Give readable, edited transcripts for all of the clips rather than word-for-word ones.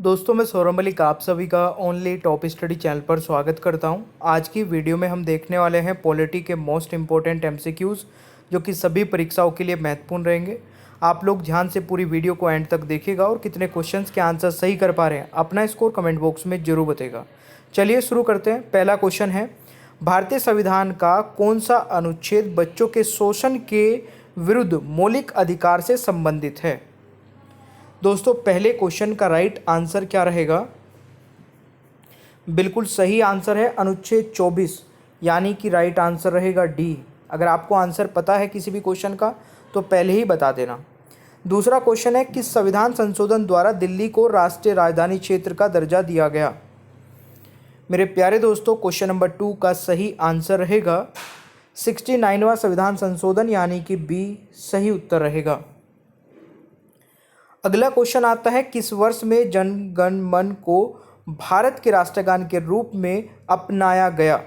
दोस्तों मैं सौरभ मलिक आप सभी का ओनली टॉप स्टडी चैनल पर स्वागत करता हूं। आज की वीडियो में हम देखने वाले हैं पॉलिटी के मोस्ट इम्पोर्टेंट एमसीक्यूज़ जो कि सभी परीक्षाओं के लिए महत्वपूर्ण रहेंगे। आप लोग ध्यान से पूरी वीडियो को एंड तक देखिएगा और कितने क्वेश्चंस के आंसर सही कर पा रहे हैं अपना स्कोर कमेंट बॉक्स में जरूर बताएगा। चलिए शुरू करते हैं। पहला क्वेश्चन है, भारतीय संविधान का कौन सा अनुच्छेद बच्चों के शोषण के विरुद्ध मौलिक अधिकार से संबंधित है? दोस्तों पहले क्वेश्चन का राइट आंसर क्या रहेगा? बिल्कुल सही आंसर है अनुच्छेद 24, यानी कि राइट आंसर रहेगा डी। अगर आपको आंसर पता है किसी भी क्वेश्चन का तो पहले ही बता देना। दूसरा क्वेश्चन है, किस संविधान संशोधन द्वारा दिल्ली को राष्ट्रीय राजधानी क्षेत्र का दर्जा दिया गया? मेरे प्यारे दोस्तों क्वेश्चन नंबर 2 का सही आंसर रहेगा 69वां संविधान संशोधन, यानी कि बी सही उत्तर रहेगा। अगला क्वेश्चन आता है, किस वर्ष में जन गण मन को भारत के राष्ट्रगान के रूप में अपनाया गया?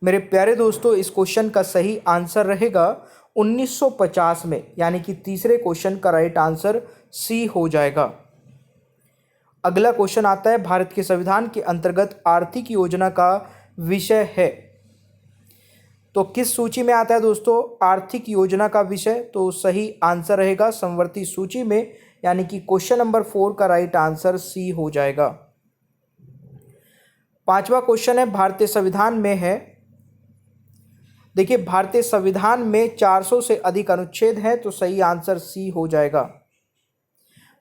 मेरे प्यारे दोस्तों इस क्वेश्चन का सही आंसर रहेगा 1950 में, यानी कि तीसरे क्वेश्चन का राइट आंसर सी हो जाएगा। अगला क्वेश्चन आता है, भारत के संविधान के अंतर्गत आर्थिक योजना का विषय है। तो किस सूची में आता है दोस्तों आर्थिक योजना का विषय? तो सही आंसर रहेगा समवर्ती सूची में, यानी कि क्वेश्चन नंबर 4 का राइट आंसर सी हो जाएगा। पांचवा क्वेश्चन है, भारतीय संविधान में है, देखिए भारतीय संविधान में 400 से अधिक अनुच्छेद हैं, तो सही आंसर सी हो जाएगा।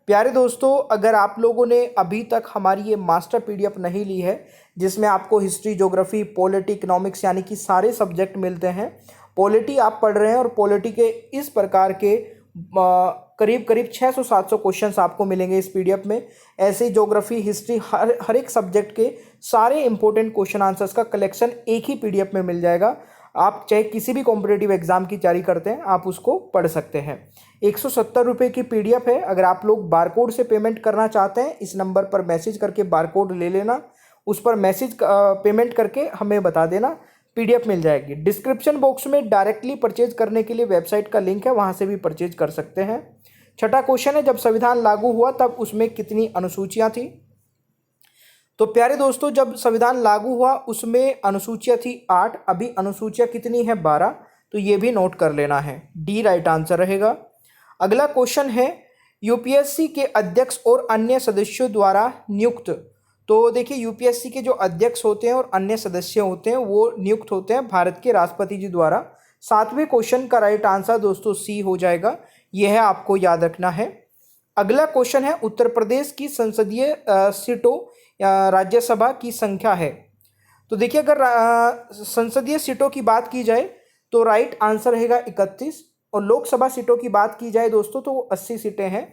प्यारे दोस्तों अगर आप लोगों ने अभी तक हमारी ये मास्टर पीडीएफ नहीं ली है जिसमें आपको हिस्ट्री, ज्योग्राफी, पॉलिटी, इकोनॉमिक्स यानी कि सारे सब्जेक्ट मिलते हैं, पॉलिटी आप पढ़ रहे हैं और पॉलिटी के इस प्रकार के करीब करीब 600-700 क्वेश्चंस आपको मिलेंगे इस पीडीएफ में। ऐसे ज्योग्राफी, हिस्ट्री, हर एक सब्जेक्ट के सारे इंपॉर्टेंट क्वेश्चन आंसर्स का कलेक्शन एक ही पीडीएफ में मिल जाएगा। आप चाहे किसी भी कॉम्पिटेटिव एग्जाम की तैयारी करते हैं आप उसको पढ़ सकते हैं। 170 रुपये की पीडीएफ है। अगर आप लोग बारकोड से पेमेंट करना चाहते हैं इस नंबर पर मैसेज करके बारकोड ले लेना, उस पर मैसेज पेमेंट करके हमें बता देना, पीडीएफ मिल जाएगी। डिस्क्रिप्शन बॉक्स में डायरेक्टली परचेज करने के लिए वेबसाइट का लिंक है, वहाँ से भी परचेज कर सकते हैं। छठा क्वेश्चन है, जब संविधान लागू हुआ तब उसमें कितनी अनुसूचियाँ थी? तो प्यारे दोस्तों जब संविधान लागू हुआ उसमें अनुसूचियाँ थी 8, अभी अनुसूचियाँ कितनी है 12, तो ये भी नोट कर लेना है, डी राइट आंसर रहेगा। अगला क्वेश्चन है, यूपीएससी के अध्यक्ष और अन्य सदस्यों द्वारा नियुक्त, तो देखिए यूपीएससी के जो अध्यक्ष होते हैं और अन्य सदस्य होते हैं वो नियुक्त होते हैं भारत के राष्ट्रपति जी द्वारा। 7वें क्वेश्चन का राइट आंसर दोस्तों सी हो जाएगा, यह है आपको याद रखना है। अगला क्वेश्चन है, उत्तर प्रदेश की संसदीय सीटों राज्यसभा की संख्या है। तो देखिए अगर संसदीय सीटों की बात की जाए तो राइट आंसर रहेगा 31, और लोकसभा सीटों की बात की जाए दोस्तों तो 80 सीटें हैं,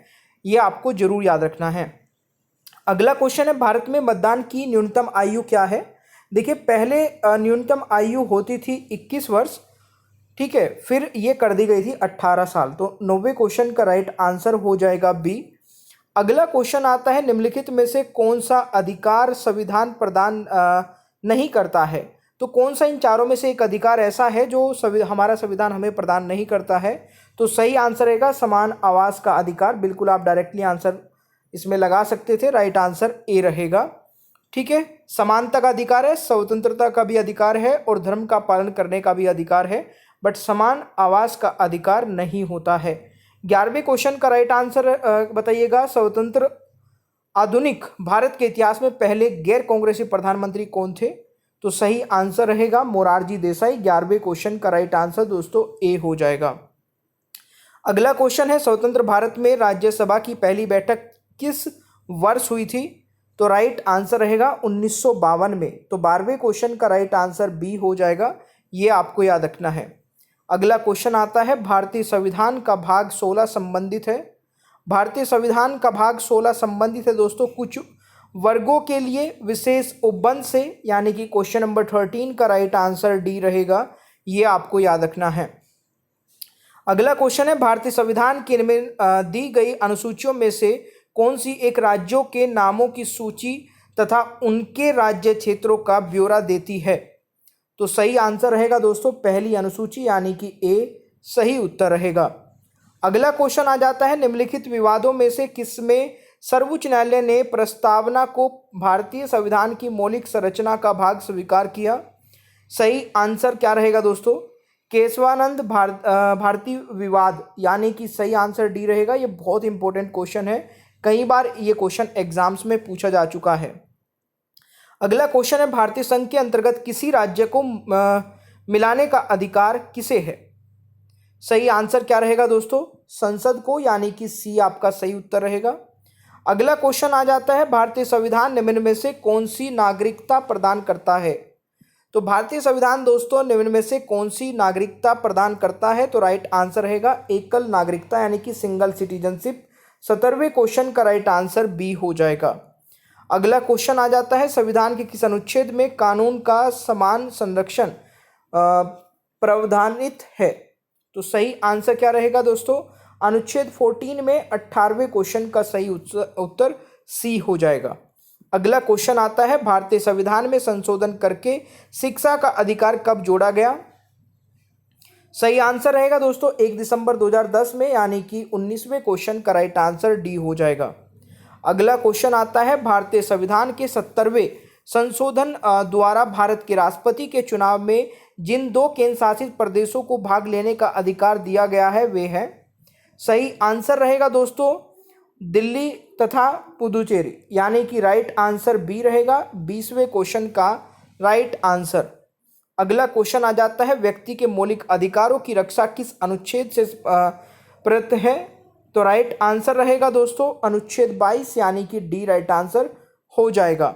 ये आपको जरूर याद रखना है। अगला क्वेश्चन है, भारत में मतदान की न्यूनतम आयु क्या है? देखिए पहले न्यूनतम आयु होती थी 21 वर्ष, ठीक है, फिर ये कर दी गई थी 18 साल, तो 90वें क्वेश्चन का राइट आंसर हो जाएगा बी। अगला क्वेश्चन आता है, निम्नलिखित में से कौन सा अधिकार संविधान प्रदान नहीं करता है? तो कौन सा इन चारों में से एक अधिकार ऐसा है जो हमारा संविधान हमें प्रदान नहीं करता है? तो सही आंसर रहेगा समान आवास का अधिकार। बिल्कुल आप डायरेक्टली आंसर इसमें लगा सकते थे, राइट आंसर ए रहेगा। ठीक है, समानता का अधिकार है, स्वतंत्रता का भी अधिकार है और धर्म का पालन करने का भी अधिकार है, बट समान आवास का अधिकार नहीं होता है। 11वें क्वेश्चन का राइट आंसर बताइएगा, स्वतंत्र आधुनिक भारत के इतिहास में पहले गैर कांग्रेसी प्रधानमंत्री कौन थे? तो सही आंसर रहेगा मोरारजी देसाई। 11वें क्वेश्चन का राइट आंसर दोस्तों ए हो जाएगा। अगला क्वेश्चन है, स्वतंत्र भारत में राज्यसभा की पहली बैठक किस वर्ष हुई थी? तो राइट आंसर रहेगा 1952 में, तो 12वें क्वेश्चन का राइट आंसर बी हो जाएगा, ये आपको याद रखना है। अगला क्वेश्चन आता है, भारतीय संविधान का भाग 16 संबंधित है। भारतीय संविधान का भाग 16 संबंधित है दोस्तों कुछ वर्गों के लिए विशेष उपबंध से, यानी कि क्वेश्चन नंबर 13 का राइट आंसर डी रहेगा, ये आपको याद रखना है। अगला क्वेश्चन है, भारतीय संविधान के में दी गई अनुसूचियों में से कौन सी एक राज्यों के नामों की सूची तथा उनके राज्य क्षेत्रों का ब्यौरा देती है? तो सही आंसर रहेगा दोस्तों पहली अनुसूची, यानी कि ए सही उत्तर रहेगा। अगला क्वेश्चन आ जाता है, निम्नलिखित विवादों में से किसमें सर्वोच्च न्यायालय ने प्रस्तावना को भारतीय संविधान की मौलिक संरचना का भाग स्वीकार किया। सही आंसर क्या रहेगा दोस्तों? केशवानंद भारती विवाद, यानी कि सही आंसर डी रहेगा। ये बहुत इंपॉर्टेंट क्वेश्चन है, कई बार ये क्वेश्चन एग्जाम्स में पूछा जा चुका है। अगला क्वेश्चन है, भारतीय संघ के अंतर्गत किसी राज्य को मिलाने का अधिकार किसे है? सही आंसर क्या रहेगा दोस्तों? संसद को, यानी कि सी आपका सही उत्तर रहेगा। अगला क्वेश्चन आ जाता है, भारतीय संविधान निम्न में से कौन सी नागरिकता प्रदान करता है? तो भारतीय संविधान दोस्तों निम्न में से कौन सी नागरिकता प्रदान करता है? तो राइट आंसर रहेगा एकल नागरिकता, यानी कि सिंगल सिटीजनशिप। 17वें क्वेश्चन का राइट आंसर बी हो जाएगा। अगला क्वेश्चन आ जाता है, संविधान के किस अनुच्छेद में कानून का समान संरक्षण प्रावधानित है? तो सही आंसर क्या रहेगा दोस्तों? अनुच्छेद 14 में 18वें क्वेश्चन का सही उत्तर सी हो जाएगा। अगला क्वेश्चन आता है, भारतीय संविधान में संशोधन करके शिक्षा का अधिकार कब जोड़ा गया? सही आंसर रहेगा दोस्तों 1 दिसंबर 2010 में, यानी कि 19वें क्वेश्चन का राइट आंसर डी हो जाएगा। अगला क्वेश्चन आता है, भारतीय संविधान के 70वें संशोधन द्वारा भारत के राष्ट्रपति के चुनाव में जिन 2 केंद्र शासित प्रदेशों को भाग लेने का अधिकार दिया गया है वे हैं? सही आंसर रहेगा दोस्तों दिल्ली तथा पुदुचेरी, यानी कि राइट आंसर बी रहेगा 20वें क्वेश्चन का राइट आंसर। अगला क्वेश्चन आ जाता है, व्यक्ति के मौलिक अधिकारों की रक्षा किस अनुच्छेद से प्रदत्त है? तो राइट आंसर रहेगा दोस्तों अनुच्छेद 22, यानी कि डी राइट आंसर हो जाएगा।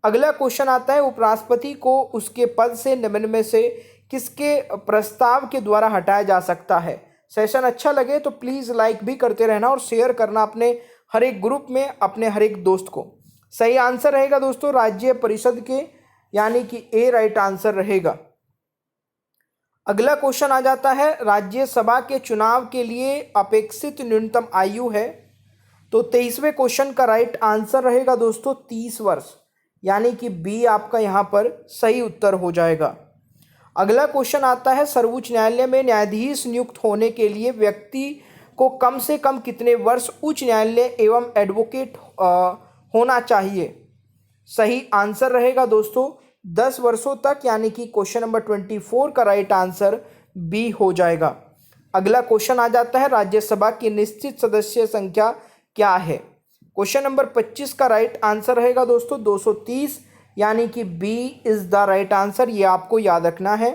अगला क्वेश्चन आता है, उपराष्ट्रपति को उसके पद से निम्न में से किसके प्रस्ताव के द्वारा हटाया जा सकता है? सेशन अच्छा लगे तो प्लीज़ लाइक भी करते रहना और शेयर करना अपने हर एक ग्रुप में, अपने हर एक दोस्त को। सही आंसर रहेगा दोस्तों राज्य परिषद के, यानी कि ए राइट आंसर रहेगा। अगला क्वेश्चन आ जाता है, राज्यसभा के चुनाव के लिए अपेक्षित न्यूनतम आयु है? तो 23वें क्वेश्चन का राइट आंसर रहेगा दोस्तों 30 वर्ष, यानी कि बी आपका यहाँ पर सही उत्तर हो जाएगा। अगला क्वेश्चन आता है, सर्वोच्च न्यायालय में न्यायाधीश नियुक्त होने के लिए व्यक्ति को कम से कम कितने वर्ष उच्च न्यायालय एवं एडवोकेट होना चाहिए? सही आंसर रहेगा दोस्तों 10 वर्षों तक, यानी कि क्वेश्चन नंबर 24 का राइट आंसर बी हो जाएगा। अगला क्वेश्चन आ जाता है, राज्यसभा की निश्चित सदस्य संख्या क्या है? क्वेश्चन नंबर 25 का राइट आंसर रहेगा दोस्तों 230, यानी कि B is the right answer. ये आपको याद रखना है।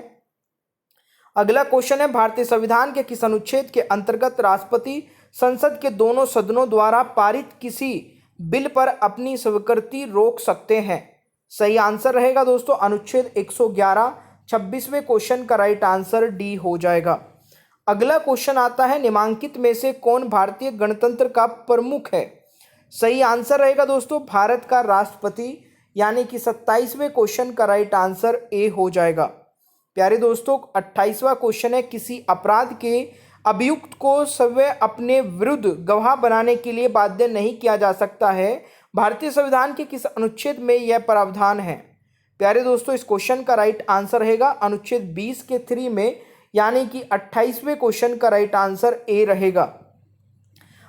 अगला क्वेश्चन है, भारतीय संविधान के किस अनुच्छेद के अंतर्गत राष्ट्रपति संसद के दोनों सदनों द्वारा पारित किसी बिल पर अपनी स्वीकृति रोक सकते हैं? सही आंसर रहेगा दोस्तों अनुच्छेद 111। 26वें क्वेश्चन का राइट आंसर डी हो जाएगा। अगला क्वेश्चन आता है, निम्नलिखित में से कौन भारतीय गणतंत्र का प्रमुख है? सही आंसर रहेगा दोस्तों भारत का राष्ट्रपति, यानी कि 27वें क्वेश्चन का राइट आंसर ए हो जाएगा। प्यारे दोस्तों 28वां क्वेश्चन है, किसी अपराध के अभियुक्त को स्वयं अपने विरुद्ध गवाह बनाने के लिए बाध्य नहीं किया जा सकता है? भारतीय संविधान के किस अनुच्छेद में यह प्रावधान है? प्यारे दोस्तों इस क्वेश्चन का राइट आंसर रहेगा अनुच्छेद 20 के 3 में, यानी कि 28वें क्वेश्चन का राइट आंसर ए रहेगा।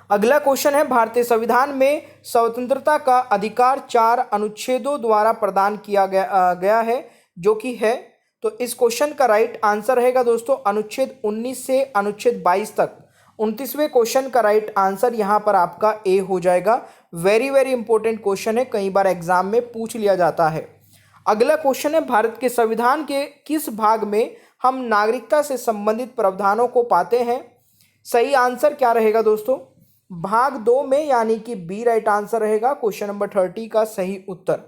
अगला क्वेश्चन है, भारतीय संविधान में स्वतंत्रता का अधिकार 4 अनुच्छेदों द्वारा प्रदान किया गया है, जो कि है? तो इस क्वेश्चन का राइट आंसर रहेगा दोस्तों अनुच्छेद 19 से अनुच्छेद 22 तक। 29वें क्वेश्चन का राइट आंसर यहाँ पर आपका ए हो जाएगा। वेरी वेरी इंपॉर्टेंट क्वेश्चन है, कई बार एग्जाम में पूछ लिया जाता है। अगला क्वेश्चन है, भारत के संविधान के किस भाग में हम नागरिकता से संबंधित प्रावधानों को पाते हैं? सही आंसर क्या रहेगा दोस्तों? भाग 2 में, यानी कि बी राइट आंसर रहेगा क्वेश्चन नंबर 30 का सही उत्तर।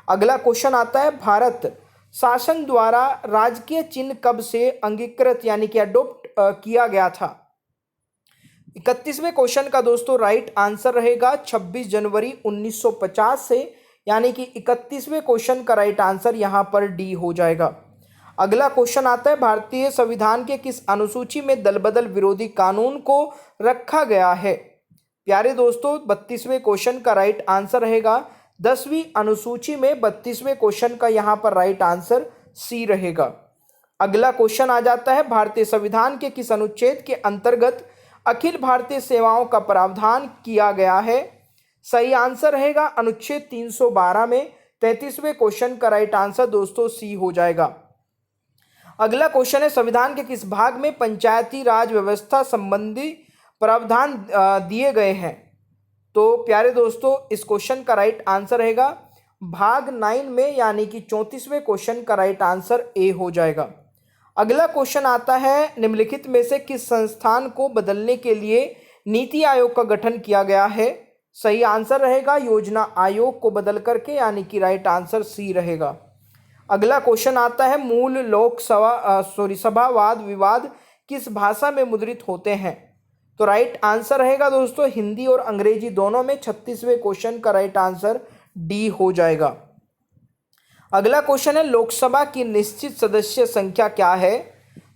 अगला क्वेश्चन आता है, भारत शासन द्वारा राजकीय चिन्ह कब से अंगीकृत यानी कि अडोप्ट किया गया था? 31वें क्वेश्चन का दोस्तों राइट आंसर रहेगा 26 जनवरी 1950 से, यानी कि 31वें क्वेश्चन का राइट आंसर यहाँ पर डी हो जाएगा। अगला क्वेश्चन आता है, भारतीय संविधान के किस अनुसूची में दलबदल विरोधी कानून को रखा गया है? प्यारे दोस्तों 32वें क्वेश्चन का राइट आंसर रहेगा 10वीं अनुसूची में 32वें क्वेश्चन का यहाँ पर राइट आंसर सी रहेगा। अगला क्वेश्चन आ जाता है, भारतीय संविधान के किस अनुच्छेद के अंतर्गत अखिल भारतीय सेवाओं का प्रावधान किया गया है? सही आंसर रहेगा अनुच्छेद 312 में। 33वें क्वेश्चन का राइट आंसर दोस्तों सी हो जाएगा। अगला क्वेश्चन है, संविधान के किस भाग में पंचायती राज व्यवस्था संबंधी प्रावधान दिए गए हैं? तो प्यारे दोस्तों इस क्वेश्चन का राइट आंसर रहेगा भाग 9 में, यानी कि 34वें क्वेश्चन का राइट आंसर ए हो जाएगा। अगला क्वेश्चन आता है, निम्नलिखित में से किस संस्थान को बदलने के लिए नीति आयोग का गठन किया गया है? सही आंसर रहेगा योजना आयोग को बदल करके, यानी कि राइट आंसर सी रहेगा। अगला क्वेश्चन आता है, मूल सभा वाद विवाद किस भाषा में मुद्रित होते हैं? तो राइट आंसर रहेगा दोस्तों हिंदी और अंग्रेजी दोनों में। 36वें क्वेश्चन का राइट आंसर डी हो जाएगा। अगला क्वेश्चन है, लोकसभा की निश्चित सदस्य संख्या क्या है?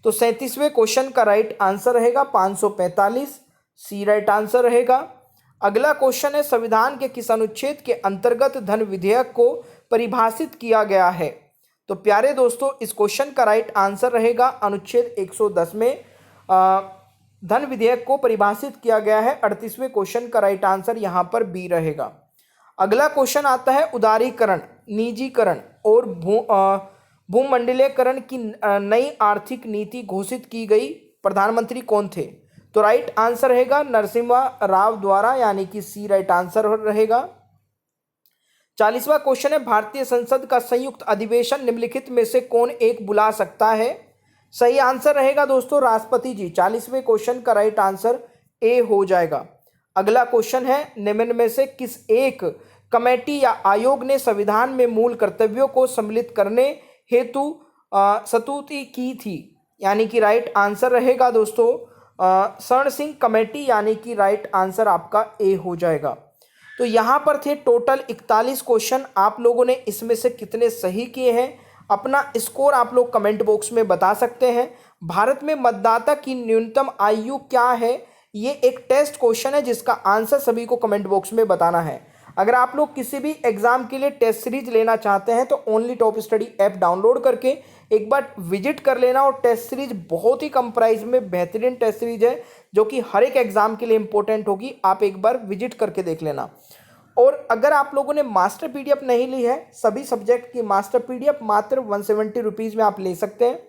तो 37वें क्वेश्चन का राइट आंसर रहेगा 545, सी राइट आंसर रहेगा। अगला क्वेश्चन है, संविधान के किस अनुच्छेद के अंतर्गत धन विधेयक को परिभाषित किया गया है? तो प्यारे दोस्तों इस क्वेश्चन का राइट आंसर रहेगा अनुच्छेद 110 में धन विधेयक को परिभाषित किया गया है। 38वें क्वेश्चन का राइट आंसर यहाँ पर बी रहेगा। अगला क्वेश्चन आता है, उदारीकरण, निजीकरण और भूमंडलीकरण की नई आर्थिक नीति घोषित की गई प्रधानमंत्री कौन थे? तो राइट आंसर रहेगा नरसिम्हा राव द्वारा, यानी कि सी राइट आंसर रहेगा। 40वां क्वेश्चन है, भारतीय संसद का संयुक्त अधिवेशन निम्नलिखित में से कौन एक बुला सकता है? सही आंसर रहेगा दोस्तों राष्ट्रपति जी। 40वें क्वेश्चन का राइट आंसर ए हो जाएगा। अगला क्वेश्चन है, निम्न में से किस एक कमेटी या आयोग ने संविधान में मूल कर्तव्यों को सम्मिलित करने हेतु स्तुति की थी? यानी कि राइट आंसर रहेगा दोस्तों स्वर्ण सिंह कमेटी, यानी कि राइट आंसर आपका ए हो जाएगा। तो यहाँ पर थे टोटल 41 क्वेश्चन। आप लोगों ने इसमें से कितने सही किए हैं अपना स्कोर आप लोग कमेंट बॉक्स में बता सकते हैं। भारत में मतदाता की न्यूनतम आयु क्या है? ये एक टेस्ट क्वेश्चन है जिसका आंसर सभी को कमेंट बॉक्स में बताना है। अगर आप लोग किसी भी एग्जाम के लिए टेस्ट सीरीज लेना चाहते हैं तो only top study app download करके एक बार विजिट कर लेना। और टेस्ट सीरीज बहुत ही कम प्राइस में बेहतरीन टेस्ट सीरीज है जो कि हर एक एग्जाम के लिए इंपॉर्टेंट होगी। आप एक बार विजिट करके देख लेना। और अगर आप लोगों ने मास्टर पीडीएफ नहीं ली है, सभी सब्जेक्ट की मास्टर पीडीएफ मात्र 170 रुपीज़ में आप ले सकते हैं।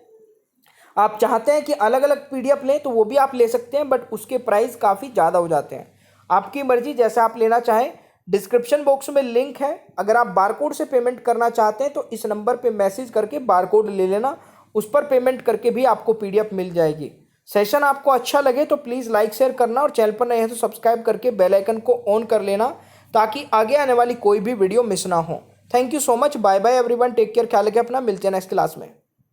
आप चाहते हैं कि अलग अलग पीडीएफ लें तो वो भी आप ले सकते हैं, बट उसके प्राइस काफ़ी ज़्यादा हो जाते हैं। आपकी मर्जी, जैसे आप लेना चाहें। डिस्क्रिप्शन बॉक्स में लिंक है। अगर आप बारकोड से पेमेंट करना चाहते हैं तो इस नंबर पे मैसेज करके बारकोड ले लेना, उस पर पेमेंट करके भी आपको पीडीएफ मिल जाएगी। सेशन आपको अच्छा लगे तो प्लीज़ लाइक शेयर करना, और चैनल पर नए हैं तो सब्सक्राइब करके बेल आइकन को ऑन कर लेना ताकि आगे आने वाली कोई भी वीडियो मिस ना हो। Thank you so much. Bye bye everyone, take care, ख्याल रखें अपना। मिलते हैं नेक्स्ट क्लास में।